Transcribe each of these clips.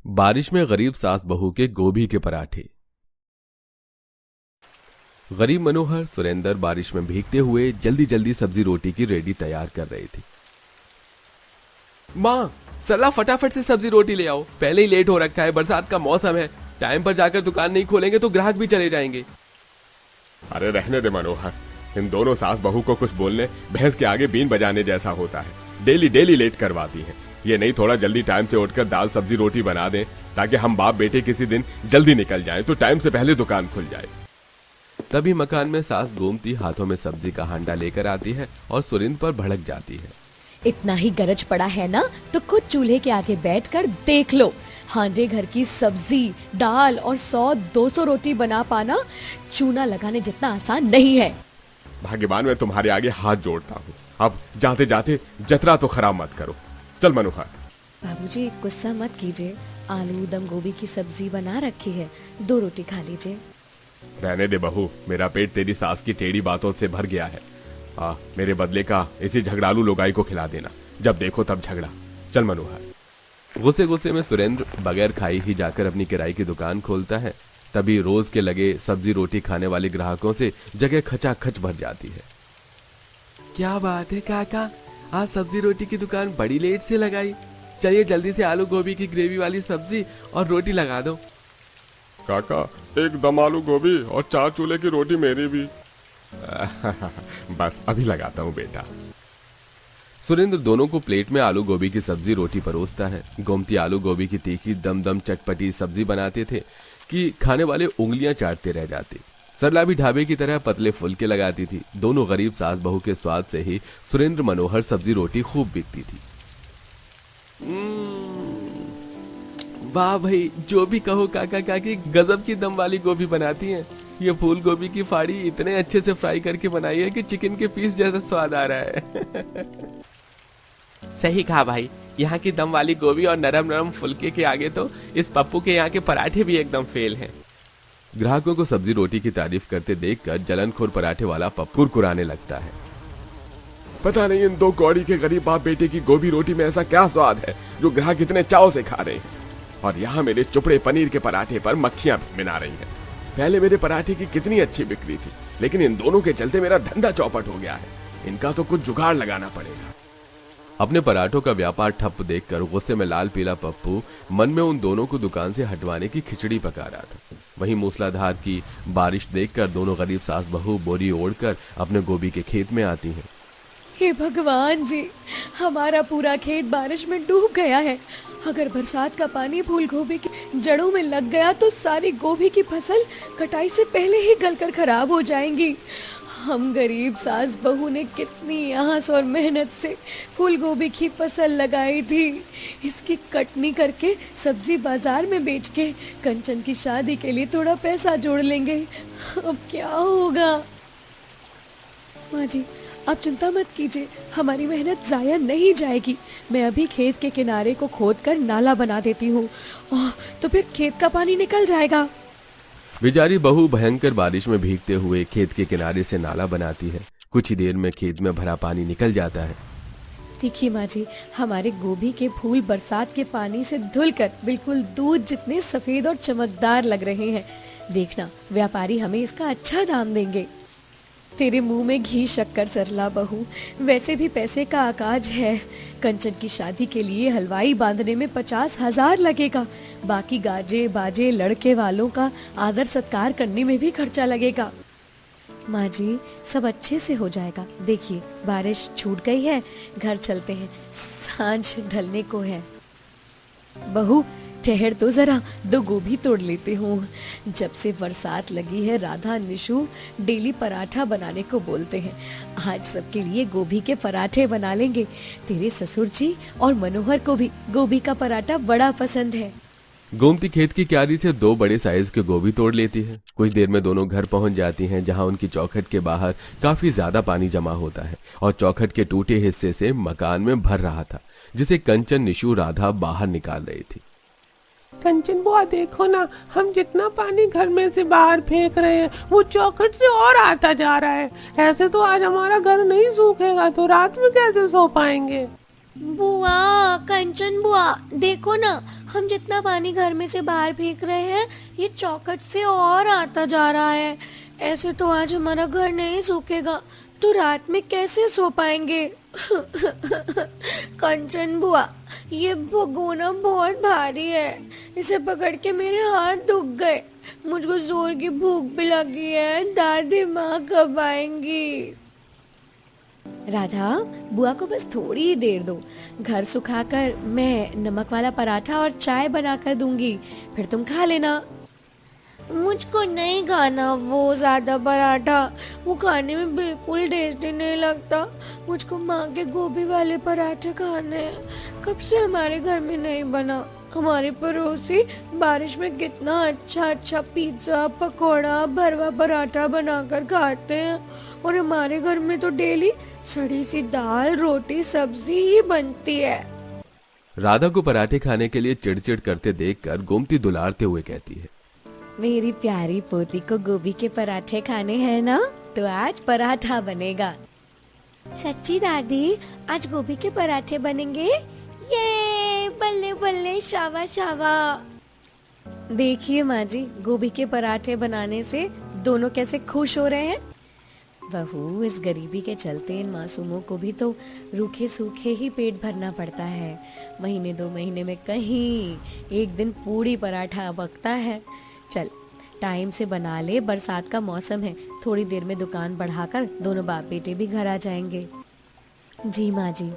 बारिश में गरीब सास बहू के गोभी के पराठे। गरीब मनोहर सुरेंद्र बारिश में भीगते हुए जल्दी जल्दी सब्जी रोटी की रेडी तैयार कर रहे थे। माँ, सरला फटाफट से सब्जी रोटी ले आओ, पहले ही लेट हो रखा है, बरसात का मौसम है, टाइम पर जाकर दुकान नहीं खोलेंगे तो ग्राहक भी चले जाएंगे। अरे रहने दे मनोहर, इन दोनों सास बहू को कुछ बोलने भैंस के आगे बीन बजाने जैसा होता है। डेली डेली लेट करवाती हैं। ये नहीं थोड़ा जल्दी टाइम से उठकर दाल सब्जी रोटी बना दें ताकि हम बाप बेटे किसी दिन जल्दी निकल जाएं तो टाइम से पहले दुकान खुल जाए। तभी मकान में सास गोमती हाथों में सब्जी का हांडा लेकर आती है और सुरेंद्र पर भड़क जाती है। इतना ही गरज पड़ा है ना तो खुद चूल्हे के आगे बैठकर देख लो। हांडे घर की सब्जी, दाल और 100-200 रोटी बना पाना चूना लगाने जितना आसान नहीं है। भाग्यवान मैं तुम्हारे आगे हाथ जोड़ता हूँ। अब जाते जाते जतरा तो खराब मत करो। चल मनोहर। बाबूजी गुस्सा मत कीजिए, आलू दम गोभी की सब्जी बना रखी है, 2 रोटी खा लीजिए। रहने दे बहू, मेरा पेट तेरी सास की टेढ़ी बातों से भर गया है। मेरे बदले का इसी झगड़ालू लोगाई को खिला देना, जब देखो तब झगड़ा। चल मनोहर। गुस्से गुस्से में सुरेंद्र बगैर खाई ही जाकर अपनी किराए की दुकान खोलता है। तभी रोज के लगे सब्जी रोटी खाने वाले ग्राहकों से जगह खचाखच भर जाती है। क्या बात है काका, आज सब्जी रोटी की दुकान बड़ी लेट से लगाई। चलिए जल्दी से आलू गोभी की ग्रेवी वाली सब्जी और रोटी लगा दो। काका, एक दम आलू गोभी और 4 चूल्हे की रोटी मेरी भी। बस अभी लगाता हूँ बेटा। सुरेंद्र दोनों को प्लेट में आलू गोभी की सब्जी रोटी परोसता है। गोमती आलू गोभी की तीखी दम दम चटपटी सब्जी बनाते थे कि खाने वाले उंगलियां चाटते रह जाते। सरला भी ढाबे की तरह पतले फुलके लगाती थी। दोनों गरीब सास बहू के स्वाद से ही सुरेंद्र मनोहर सब्जी रोटी खूब बिकती थी। वाह भाई, जो भी कहो काका काकी, गजब की दम वाली गोभी बनाती हैं। ये फूल गोभी की फाड़ी इतने अच्छे से फ्राई करके बनाई है कि चिकन के पीस जैसा स्वाद आ रहा है। सही कहा भाई, यहाँ की दम वाली गोभी और नरम नरम फुलके के आगे तो इस पप्पू के यहाँ के पराठे भी एकदम फेल हैं। ग्राहकों को सब्जी रोटी की तारीफ करते देखकर जलनखोर पराठे वाला पप्पू कुरकुराने लगता है। पता नहीं इन दो कौड़ी के गरीब बाप बेटे की गोभी रोटी में ऐसा क्या स्वाद है जो ग्राहक इतने चाव से खा रहे हैं। और यहाँ मेरे चुपड़े पनीर के पराठे पर मक्खियां मिना रही हैं। पहले मेरे पराठे की कितनी अच्छी बिक्री थी, लेकिन इन दोनों के चलते मेरा धंधा चौपट हो गया है। इनका तो कुछ जुगाड़ लगाना पड़ेगा। अपने पराठों का व्यापार ठप देखकर गुस्से में लाल पीला पप्पू मन में उन दोनों को दुकान से हटवाने की खिचड़ी पका रहा था। वहीं मूसलाधार की बारिश देखकर दोनों गरीब सास बहू बोरी ओढ़कर अपने गोभी के खेत में आती हैं। हे भगवान जी, हमारा पूरा खेत बारिश में डूब गया है। अगर बरसात का पानी फूल गोभी की जड़ों में लग गया तो सारी गोभी की फसल कटाई से पहले ही गलकर खराब हो जाएंगी। हम गरीब सास बहू ने कितनी आस और मेहनत से फूल गोभी की फसल लगाई थी। इसकी कटनी करके सब्जी बाजार में बेच के कंचन की शादी के लिए थोड़ा पैसा जोड़ लेंगे। अब क्या होगा? माँ जी, आप चिंता मत कीजिए, हमारी मेहनत जाया नहीं जाएगी। मैं अभी खेत के किनारे को खोदकर नाला बना देती हूँ, तो फिर खेत का पानी निकल जाएगा। बेचारी बहू भयंकर बारिश में भीगते हुए खेत के किनारे से नाला बनाती है। कुछ ही देर में खेत में भरा पानी निकल जाता है। देखिए माँ जी, हमारे गोभी के फूल बरसात के पानी से धुलकर बिल्कुल दूध जितने सफेद और चमकदार लग रहे हैं। देखना, व्यापारी हमें इसका अच्छा दाम देंगे। तेरे मुंह में घी शक्कर सरला बहू, वैसे भी पैसे का आकाज है। कंचन की शादी के लिए हलवाई बांधने में 50,000 लगेगा। बाकी गाजे बाजे लड़के वालों का आदर सत्कार करने में भी खर्चा लगेगा। माँ जी, सब अच्छे से हो जाएगा। देखिए, बारिश छूट गई है, घर चलते हैं, सांझ ढलने को है। बहू ठहर तो जरा, 2 गोभी तोड़ लेते हूँ। जब से बरसात लगी है राधा निशु डेली पराठा बनाने को बोलते हैं। आज सबके लिए गोभी के पराठे बना लेंगे। तेरे ससुर जी और मनोहर को भी गोभी का पराठा बड़ा पसंद है। गोमती खेत की क्यारी से 2 बड़े साइज के गोभी तोड़ लेती है। कुछ देर में दोनों घर पहुंच जाती हैं, जहां उनकी चौखट के बाहर काफी ज्यादा पानी जमा होता है और चौखट के टूटे हिस्से से मकान में भर रहा था, जिसे कंचन निशु राधा बाहर निकाल रही थी। कंचन बुआ, देखो ना, हम जितना पानी घर में से बाहर फेंक रहे हैं वो चौखट से और आता जा रहा है। ऐसे तो आज हमारा घर नहीं सूखेगा तो रात में कैसे सो पाएंगे? बुआ, कंचन बुआ, देखो ना, हम जितना पानी घर में से बाहर फेंक रहे हैं ये चौखट से और आता जा रहा है। ऐसे तो आज हमारा घर नहीं सूखेगा तो रात में कैसे सो पाएंगे। कंचन बुआ, ये भगोना बहुत भारी है, इसे पकड़ के मेरे हाथ दुख गए। मुझको जोर की भूख भी लगी है, दादी माँ कब आएंगी। राधा, बुआ को बस थोड़ी ही देर दो, घर सुखाकर मैं नमक वाला पराठा और चाय बनाकर दूंगी, फिर तुम खा लेना। मुझको नहीं खाना वो ज्यादा पराठा, वो खाने में बिल्कुल टेस्टी नहीं लगता। मुझको माँ के गोभी वाले पराठे खाने हैं, कब से हमारे घर में नहीं बना। हमारे पड़ोसी बारिश में कितना अच्छा अच्छा पिज्जा, पकोड़ा, भरवा पराठा बनाकर खाते हैं और हमारे घर में तो डेली सड़ी सी दाल, रोटी, सब्जी ही बनती है। राधा को पराठे खाने के लिए चिड़चिड़ करते देखकर गोमती दुलारते हुए कहती है, मेरी प्यारी पोती को गोभी के पराठे खाने हैं ना, तो आज पराठा बनेगा। सच्ची दादी, आज गोभी के पराठे बनेंगे? ये बल्ले बल्ले, शावा शावा। देखिए माँ जी, गोभी के पराठे बनाने से दोनों कैसे खुश हो रहे हैं। बहू, इस गरीबी के चलते इन मासूमों को भी तो रूखे सूखे ही पेट भरना पड़ता है। महीने 2 महीने में कहीं एक दिन पूड़ी पराठा पकता है। चल टाइम से बना ले, बरसात का मौसम है, थोड़ी देर में दुकान बढ़ाकर दोनों बाप बेटे भी घर आ जाएंगे। जी माँ जी।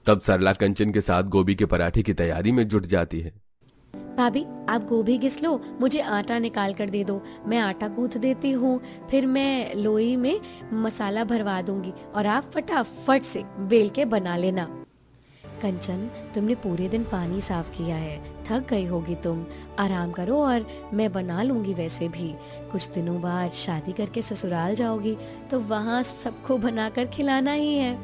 तब सरला कंचन के साथ गोभी के पराठे की तैयारी में जुट जाती है। भाभी, आप गोभी घिस लो, मुझे आटा निकाल कर दे दो, मैं आटा गूंथ देती हूँ, फिर मैं लोई में मसाला भरवा दूंगी और आप फटाफट से बेल के बना लेना। कंचन, तुमने पूरे दिन पानी साफ किया है, थक गई होगी तुम, आराम करो और मैं बना लूंगी। वैसे भी कुछ दिनों बाद शादी करके ससुराल जाओगी तो वहाँ सबको बनाकर खिलाना ही है।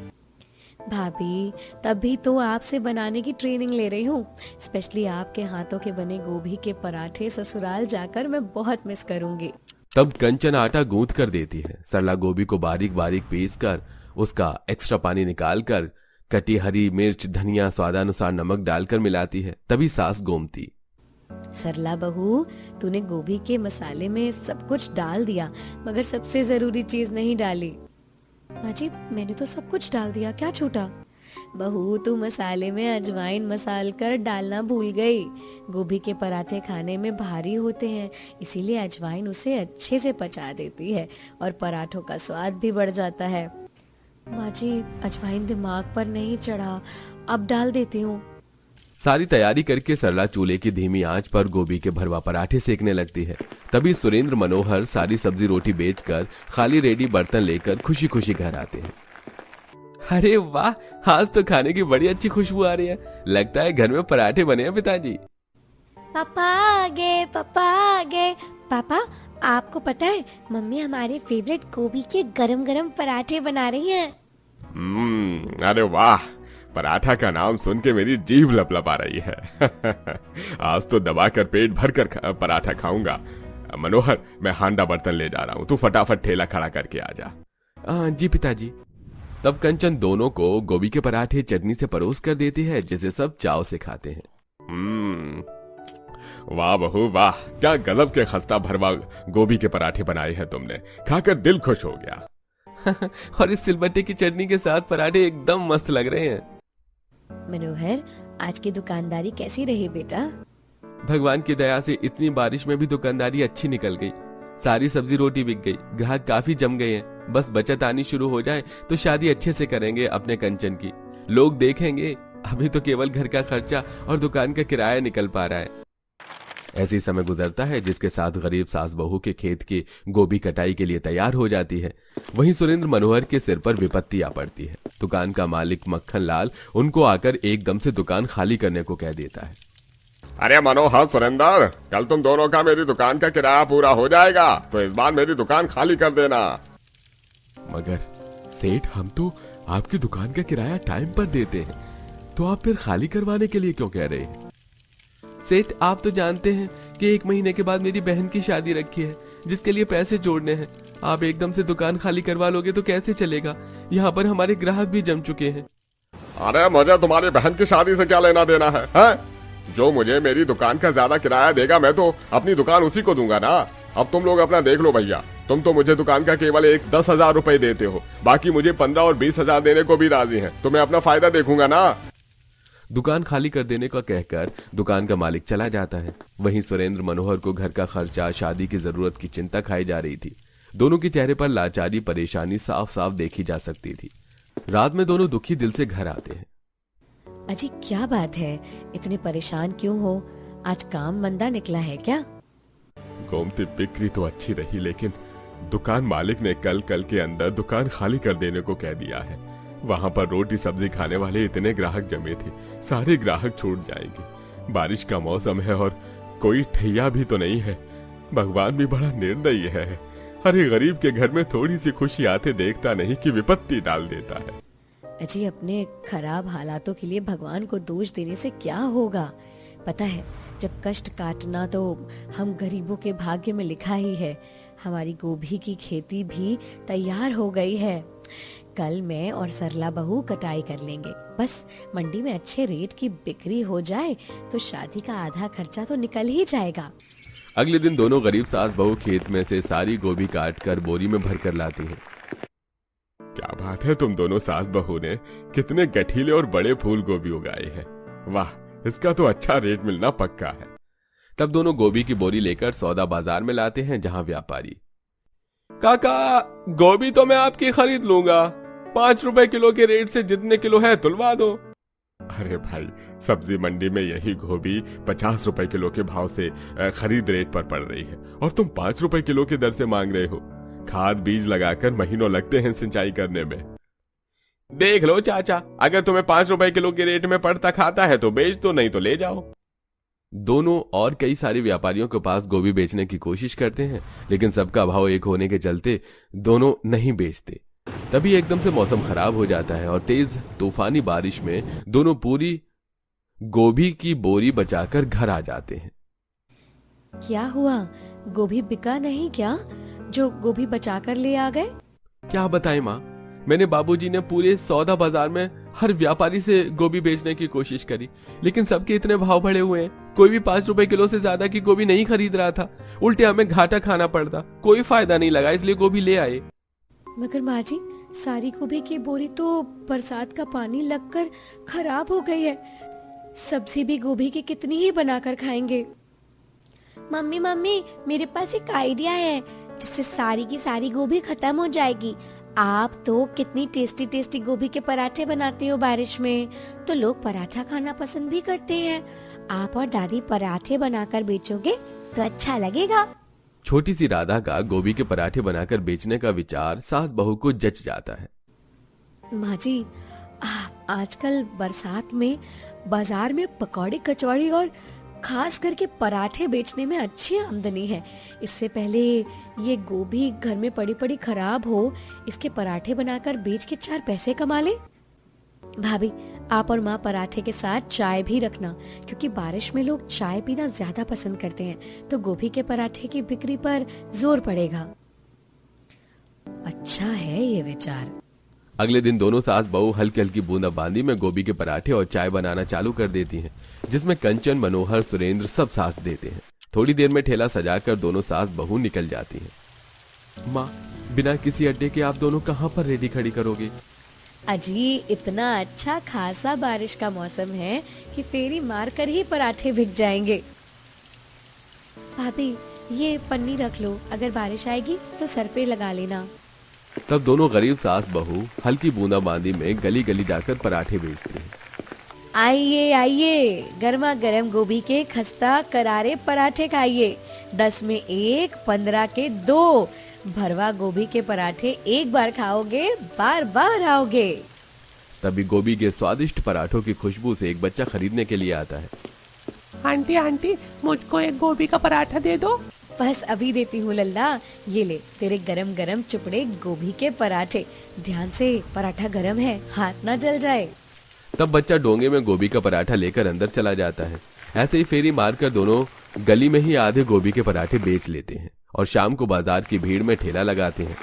भाभी, तभी तो आपसे बनाने की ट्रेनिंग ले रही हूँ। स्पेशली आपके हाथों के बने गोभी के पराठे ससुराल जाकर मैं बहुत मिस करूंगी। तब कंचन आटा गूंथ कर देती है। सरला गोभी को बारीक बारीक पीस कर उसका एक्स्ट्रा पानी निकाल कर कटी हरी मिर्च, धनिया, स्वादानुसार नमक डालकर मिलाती है। तभी सास गोमती, सरला बहू, तूने गोभी के मसाले में सब कुछ डाल दिया मगर सबसे जरूरी चीज नहीं डाली। माँ जी, मैंने तो सब कुछ डाल दिया, क्या छूटा? बहू, तू मसाले में अजवाइन मसाल कर डालना भूल गई। गोभी के पराठे खाने में भारी होते हैं, इसीलिए अजवाइन उसे अच्छे से पचा देती है और पराठों का स्वाद भी बढ़ जाता है। माँ जी, अजवाइन दिमाग पर नहीं चढ़ा, अब डाल देती हूँ। सारी तैयारी करके सरला चूल्हे की धीमी आंच पर गोभी के भरवा पराठे सेकने लगती है। तभी सुरेंद्र मनोहर सारी सब्जी रोटी बेचकर खाली रेडी बर्तन लेकर खुशी खुशी घर आते हैं। अरे वाह, आज तो खाने की बड़ी अच्छी खुशबू आ रही है, लगता है घर में पराठे बने हैं पिताजी। पापा आ गए, पापा आ गए। पापा, आपको पता है मम्मी हमारे फेवरेट गोभी के गरम गरम पराठे बना रही हैं। अरे वाह, पराठा का नाम सुन के मेरी जीभ लपलपा रही है। आज तो दबाकर पेट भर कर पराठा खाऊंगा। मनोहर, मैं हांडा बर्तन ले जा रहा हूँ, तू फटाफट ठेला खड़ा करके आ जा। जी पिताजी। तब कंचन दोनों को गोभी के पराठे चटनी से परोस कर देती है, जिसे सब चाव से खाते हैं। वाह बहू वाह, क्या गजब के खस्ता भरवा गोभी के पराठे बनाए हैं तुमने, खाकर दिल खुश हो गया। और इस सिलबट्टे की चटनी के साथ पराठे एकदम मस्त लग रहे हैं। मनोहर, आज की दुकानदारी कैसी रही बेटा? भगवान की दया से इतनी बारिश में भी दुकानदारी अच्छी निकल गई। सारी सब्जी रोटी बिक गई, ग्राहक काफी जम गए हैं। बस बचत आनी शुरू हो जाए तो शादी अच्छे से करेंगे अपने कंचन की। लोग देखेंगे, अभी तो केवल घर का खर्चा और दुकान का किराया निकल पा रहा है। ऐसी समय गुजरता है जिसके साथ गरीब सास बहू के खेत की गोभी कटाई के लिए तैयार हो जाती है। वहीं सुरेंद्र मनोहर के सिर पर विपत्ति आ पड़ती है। दुकान का मालिक मक्खन लाल उनको आकर एकदम से दुकान खाली करने को कह देता है। अरे मनोहर, सुरेंद्र, कल तुम दोनों का मेरी दुकान का किराया पूरा हो जाएगा, तो इस बार मेरी दुकान खाली कर देना। मगर सेठ, हम तो आपकी दुकान का किराया टाइम पर देते हैं, तो आप फिर खाली करवाने के लिए क्यों कह रहे हैं? सेठ, आप तो जानते हैं कि 1 महीने के बाद मेरी बहन की शादी रखी है, जिसके लिए पैसे जोड़ने हैं। आप एकदम से दुकान खाली करवा लोगे तो कैसे चलेगा? यहाँ पर हमारे ग्राहक भी जम चुके हैं। अरे मुझे तुम्हारी बहन की शादी से क्या लेना देना है? जो मुझे मेरी दुकान का ज्यादा किराया देगा मैं तो अपनी दुकान उसी को दूंगा ना। अब तुम लोग अपना देख लो भैया, तुम तो मुझे दुकान का केवल 10,000 रुपए देते हो, बाकी मुझे 15 और 20,000 देने को भी राजी हैं। तो मैं अपना फायदा देखूंगा ना। दुकान खाली कर देने का कहकर दुकान का मालिक चला जाता है। वहीं सुरेंद्र मनोहर को घर का खर्चा, शादी की जरूरत की चिंता खाई जा रही थी। दोनों के चेहरे पर लाचारी, परेशानी साफ साफ देखी जा सकती थी। रात में दोनों दुखी दिल से घर आते हैं। अजी क्या बात है, इतने परेशान क्यों हो? आज काम मंदा निकला है क्या? गोमती, बिक्री तो अच्छी रही, लेकिन दुकान मालिक ने कल के अंदर दुकान खाली कर देने को कह दिया है। वहां पर रोटी सब्जी खाने वाले इतने ग्राहक जमे थे, सारे ग्राहक छूट जाएंगे। बारिश का मौसम है और कोई ठैया भी तो नहीं है। भगवान भी बड़ा निर्दयी है। अरे गरीब के घर में थोड़ी सी खुशी आते देखता नहीं कि विपत्ति डाल देता है। अजी अपने खराब हालातों के लिए भगवान को दोष देने से क्या होगा? पता है, जब कष्ट काटना तो हम गरीबों के भाग्य में लिखा ही है। हमारी गोभी की खेती भी तैयार हो गई है। कल मैं और सरला बहू कटाई कर लेंगे। बस मंडी में अच्छे रेट की बिक्री हो जाए तो शादी का आधा खर्चा तो निकल ही जाएगा। अगले दिन दोनों गरीब सास बहू खेत में से सारी गोभी काट कर बोरी में भर कर लाती हैं। क्या बात है, तुम दोनों सास बहू ने कितने गठीले और बड़े फूल गोभी उगाए हैं। वाह, इसका तो अच्छा रेट मिलना पक्का है। तब दोनों गोभी की बोरी लेकर सौदा बाजार में लाते हैं, जहां व्यापारी, काका गोभी तो मैं आपकी खरीद लूंगा, 5 रुपए किलो के रेट से जितने किलो है तुलवा दो। अरे भाई, सब्जी मंडी में यही गोभी 50 रुपए किलो के भाव से खरीद रेट पर पड़ रही है और तुम 5 रुपए किलो की दर से मांग रहे हो। खाद बीज लगाकर महीनों लगते हैं सिंचाई करने में। देख लो चाचा, अगर तुम्हें 5 रुपए किलो के रेट में पड़ता खाता है तो बेच दो, नहीं तो ले जाओ। दोनों और कई सारे व्यापारियों के पास गोभी बेचने की कोशिश करते हैं, लेकिन सबका भाव एक होने के चलते दोनों नहीं बेचते। तभी एकदम से मौसम खराब हो जाता है और तेज तूफानी बारिश में दोनों पूरी गोभी की बोरी बचाकर घर आ जाते हैं। क्या हुआ, गोभी बिका नहीं क्या जो गोभी बचाकर ले आ गए? क्या बताएं माँ, मैंने बाबूजी ने पूरे सौदा बाजार में हर व्यापारी से गोभी बेचने की कोशिश करी, लेकिन सबके इतने भाव बढ़े हुए हैं, कोई भी 5 रुपए किलो से ज्यादा की गोभी नहीं खरीद रहा था। उल्टे हमें घाटा खाना पड़ता, कोई फायदा नहीं लगा, इसलिए गोभी ले आए। मगर माँ जी, सारी गोभी की बोरी तो बरसात का पानी लगकर खराब हो गई है। सब्जी भी गोभी की कितनी ही बनाकर खाएंगे। मम्मी मम्मी, मेरे पास एक आइडिया है जिससे सारी की सारी गोभी खत्म हो जाएगी। आप तो कितनी टेस्टी टेस्टी गोभी के पराठे बनाते हो बारिश में, तो लोग पराठा खाना पसंद भी करते हैं। आप और दादी पराठे बनाकर बेचोगे तो अच्छा लगेगा। छोटी सी राधा का गोभी के पराठे बनाकर बेचने का विचार सास बहू को जच जाता है। माँ जी, आजकल बरसात में बाजार में पकौड़ी, कचौड़ी और खास करके पराठे बेचने में अच्छी आमदनी है। इससे पहले ये गोभी घर में पड़ी पड़ी खराब हो, इसके पराठे बनाकर बेच के 4 पैसे कमा ले। भाभी, आप और माँ पराठे के साथ चाय भी रखना, क्योंकि बारिश में लोग चाय पीना ज्यादा पसंद करते हैं, तो गोभी के पराठे की बिक्री पर जोर पड़ेगा। अच्छा है ये विचार। अगले दिन दोनों सास बहू हल्की हल्की बूंदाबांदी में गोभी के पराठे और चाय बनाना चालू कर देती हैं, जिसमें कंचन, मनोहर, सुरेंद्र सब साथ देते हैं। थोड़ी देर में ठेला सजाकर दोनों सास बहू निकल जाती हैं। माँ, बिना किसी अड्डे के आप दोनों कहाँ पर रेडी खड़ी करोगे? अजी, इतना अच्छा खासा बारिश का मौसम है कि फेरी मारकर ही पराठे बिक जाएंगे। भाभी, ये पन्नी रख लो, अगर बारिश आएगी तो सर पे लगा लेना। तब दोनों गरीब सास बहू हल्की बूंदाबांदी में गली गली जाकर पराठे बेचते हैं। आइए आइए, गर्मा गर्म गोभी के खस्ता करारे पराठे खाइए। 10 में 1, 15 के 2। भरवा गोभी के पराठे एक बार खाओगे, बार बार आओगे। तभी गोभी के स्वादिष्ट पराठों की खुशबू से एक बच्चा खरीदने के लिए आता है। आंटी आंटी, मुझको एक गोभी का पराठा दे दो। बस अभी देती हूँ लल्ला, ये ले तेरे गरम गरम चुपड़े गोभी के पराठे। ध्यान से, पराठा गरम है, हाथ ना जल जाए। तब बच्चा डोंगे में गोभी का पराठा लेकर अंदर चला जाता है। ऐसे ही फेरी मारकर दोनों गली में ही आधे गोभी के पराठे बेच लेते हैं और शाम को बाजार की भीड़ में ठेला लगाते हैं।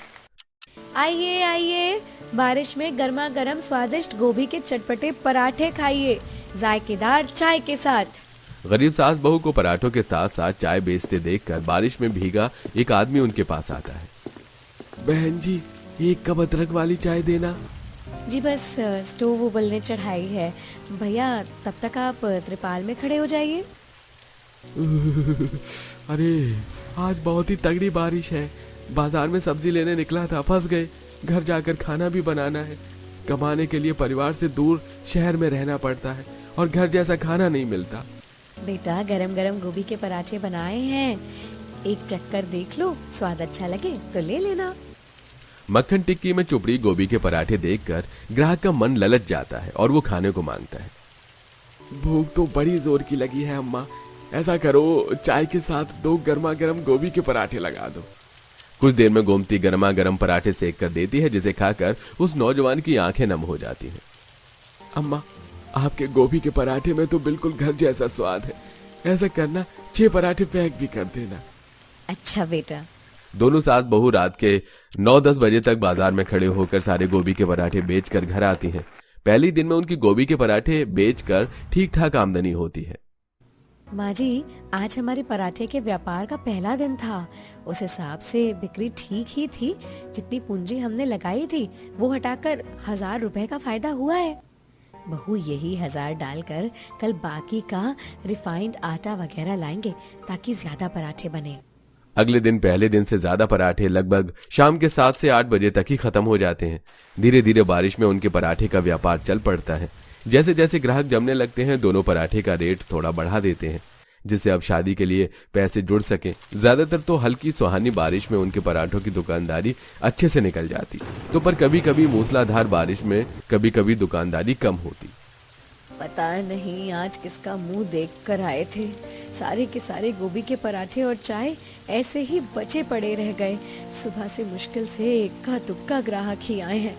आइए आइए, बारिश में गर्मा गर्म स्वादिष्ट गोभी के चटपटे पराठे खाइए, जायकेदार चाय के साथ। गरीब सास बहू को पराठों के साथ साथ चाय बेचते देखकर बारिश में भीगा एक आदमी उनके पास आता है। बहन जी, एक कप अदरक वाली चाय देना। जी बस स्टोव उबलने चढ़ाई है भैया, तब तक आप त्रिपाल में खड़े हो जाइए। अरे आज बहुत ही तगड़ी बारिश है, बाजार में सब्जी लेने निकला था, फंस गए। घर जाकर खाना भी बनाना है। कमाने के लिए परिवार से दूर शहर में रहना पड़ता है और घर जैसा खाना नहीं मिलता। बेटा गरम गरम गोभी के पराठे बनाए हैं, एक चक्कर देख लो, स्वाद अच्छा लगे तो ले लेना। मक्खन टिक्की में चुपड़ी गोभी के पराठे देखकर ग्राहक का मन ललच जाता है और वो खाने को मांगता है। भूख तो बड़ी जोर की लगी है अम्मा, ऐसा करो चाय के साथ 2 गर्मा गर्म गोभी के पराठे लगा दो। कुछ देर में गोमती गर्मा गर्म पराठे सेक कर देती है, जिसे खाकर उस नौजवान की आंखें नम हो जाती हैं। अम्मा, आपके गोभी के पराठे में तो बिल्कुल घर जैसा स्वाद है। ऐसा करना 6 पराठे पैक भी कर देना। अच्छा बेटा। दोनों सास बहू रात के 9-10 बजे तक बाजार में खड़े होकर सारे गोभी के पराठे बेचकर घर आती हैं। पहले दिन में उनकी गोभी के पराठे बेचकर ठीक ठाक आमदनी होती है। माँ जी, आज हमारे पराठे के व्यापार का पहला दिन था। उस हिसाब से बिक्री ठीक ही थी। जितनी पूंजी हमने लगाई थी वो हटाकर 1000 रुपए का फायदा हुआ है। बहू यही 1000 डालकर कल बाकी का रिफाइंड आटा वगैरह लाएंगे ताकि ज्यादा पराठे बने। अगले दिन पहले दिन से ज्यादा पराठे लगभग शाम के 7 से 8 बजे तक ही खत्म हो जाते हैं। धीरे धीरे बारिश में उनके पराठे का व्यापार चल पड़ता है। जैसे जैसे ग्राहक जमने लगते हैं, दोनों पराठे का रेट थोड़ा बढ़ा देते हैं, जिससे अब शादी के लिए पैसे जुड़ सके। ज्यादातर तो हल्की सुहानी बारिश में उनके पराठों की दुकानदारी अच्छे से निकल जाती, तो पर कभी कभी मूसलाधार बारिश में कभी कभी दुकानदारी कम होती। पता नहीं आज किसका मुंह देख कर आए थे, सारे के सारे गोभी के पराठे और चाय ऐसे ही बचे पड़े रह गए। सुबह से मुश्किल से इक्का दुक्का ग्राहक ही आए हैं।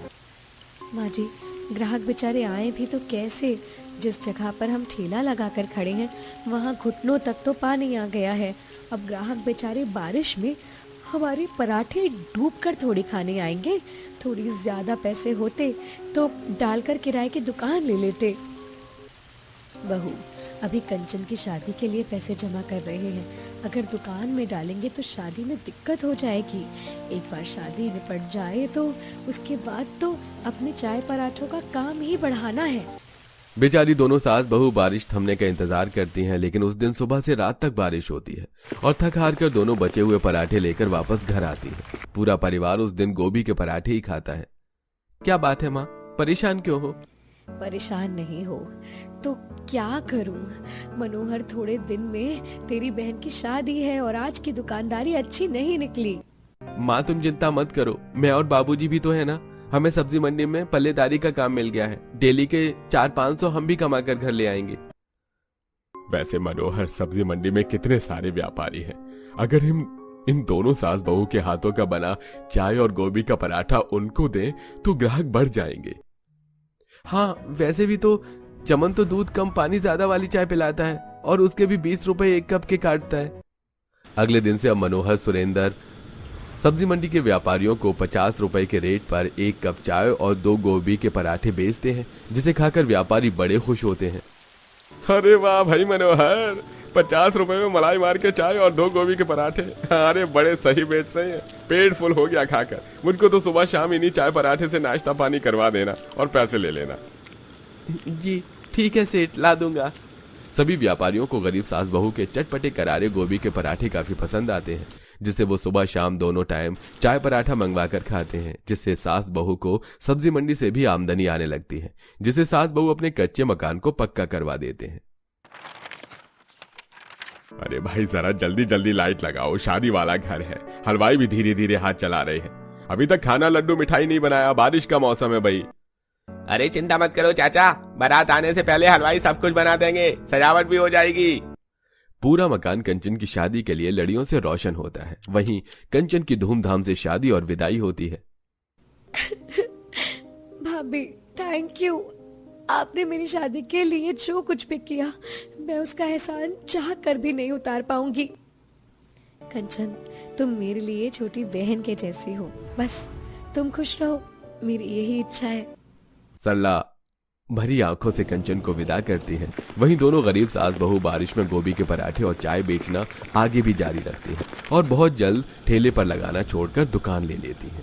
माँ जी, ग्राहक बेचारे आए भी तो कैसे? जिस जगह पर हम ठेला लगाकर खड़े हैं वहाँ घुटनों तक तो पानी आ गया है। अब ग्राहक बेचारे बारिश में हमारे पराठे डूब कर थोड़ी खाने आएंगे। थोड़ी ज्यादा पैसे होते तो डालकर किराए की दुकान ले लेते। बहू, अभी कंचन की शादी के लिए पैसे जमा कर रहे हैं। अगर दुकान में डालेंगे तो शादी में दिक्कत हो जाएगी। एक बार शादी निपट जाए तो उसके बाद तो अपने चाय पराठों का काम ही बढ़ाना है। बेचारी दोनों सास बहू बारिश थमने का इंतजार करती हैं, लेकिन उस दिन सुबह से रात तक बारिश होती है और थक हार कर दोनों बचे हुए पराठे लेकर वापस घर आती है। पूरा परिवार उस दिन गोभी के पराठे ही खाता है। क्या बात है माँ, परेशान क्यों हो? परेशान नहीं हो तो क्या करूं? मनोहर, थोड़े दिन में तेरी बहन की शादी है और आज की दुकानदारी अच्छी नहीं निकली। माँ तुम चिंता मत करो, मैं और बाबूजी भी तो है ना। हमें सब्जी मंडी में पल्लेदारी का काम मिल गया है। डेली के 400-500 हम भी कमा कर घर ले आएंगे। वैसे मनोहर, सब्जी मंडी में कितने सारे व्यापारी हैं। अगर हम इन दोनों सास बहू के हाथों का बना चाय और गोभी का पराठा उनको दें तो ग्राहक बढ़ जाएंगे। हाँ, वैसे भी तो चमन तो दूध कम पानी ज्यादा वाली चाय पिलाता है और उसके भी 20 रुपए 1 कप के काटता है। अगले दिन से अब मनोहर सुरेंद्र सब्जी मंडी के व्यापारियों को 50 रुपए के रेट पर 1 कप चाय और 2 गोभी के पराठे बेचते हैं, जिसे खाकर व्यापारी बड़े खुश होते हैं। अरे वाह भाई मनोहर, 50 रुपए में मलाई मार के चाय और 2 गोभी के पराठे। अरे बड़े सही बेच रहे हैं, पेट फुल हो गया खाकर। मुझको तो सुबह शाम इन्हीं चाय पराठे से नाश्ता पानी करवा देना और पैसे ले लेना। जी ठीक है सेठ, ला दूंगा। सभी व्यापारियों को गरीब सास बहू के चटपटे करारे गोभी के पराठे काफी पसंद आते हैं, जिससे वो सुबह शाम दोनों टाइम चाय पराठा मंगवा कर खाते हैं, जिससे सास बहू को सब्जी मंडी से भी आमदनी आने लगती है, जिससे सास बहू अपने कच्चे मकान को पक्का करवा देते हैं। अरे भाई जरा जल्दी जल्दी लाइट लगाओ, शादी वाला घर है। हलवाई भी धीरे धीरे हाथ चला रहे हैं। अभी तक खाना लड्डू मिठाई नहीं बनाया, बारिश का मौसम है भाई। अरे चिंता मत करो चाचा, बारात आने से पहले हलवाई सब कुछ बना देंगे, सजावट भी हो जाएगी। पूरा मकान कंचन की शादी के लिए लड़ियों से रोशन होता है। वहीं कंचन की धूमधाम से शादी और विदाई होती है। भाभी, थैंक यू। आपने मेरी शादी के लिए जो कुछ भी किया, मैं उसका एहसान चाह कर भी नहीं उतार पाऊंगी। कंचन, तुम मेरे लिए छोटी बहन के जैसी हो। बस तुम खुश रहो, मेरी यही इच्छा है। सरला, भरी आंखों से कंचन को विदा करती है। वहीं दोनों गरीब सास बहू बारिश में गोभी के पराठे और चाय बेचना आगे भी जारी रखती हैं और बहुत जल्द ठेले पर लगाना छोड़कर दुकान ले लेती हैं।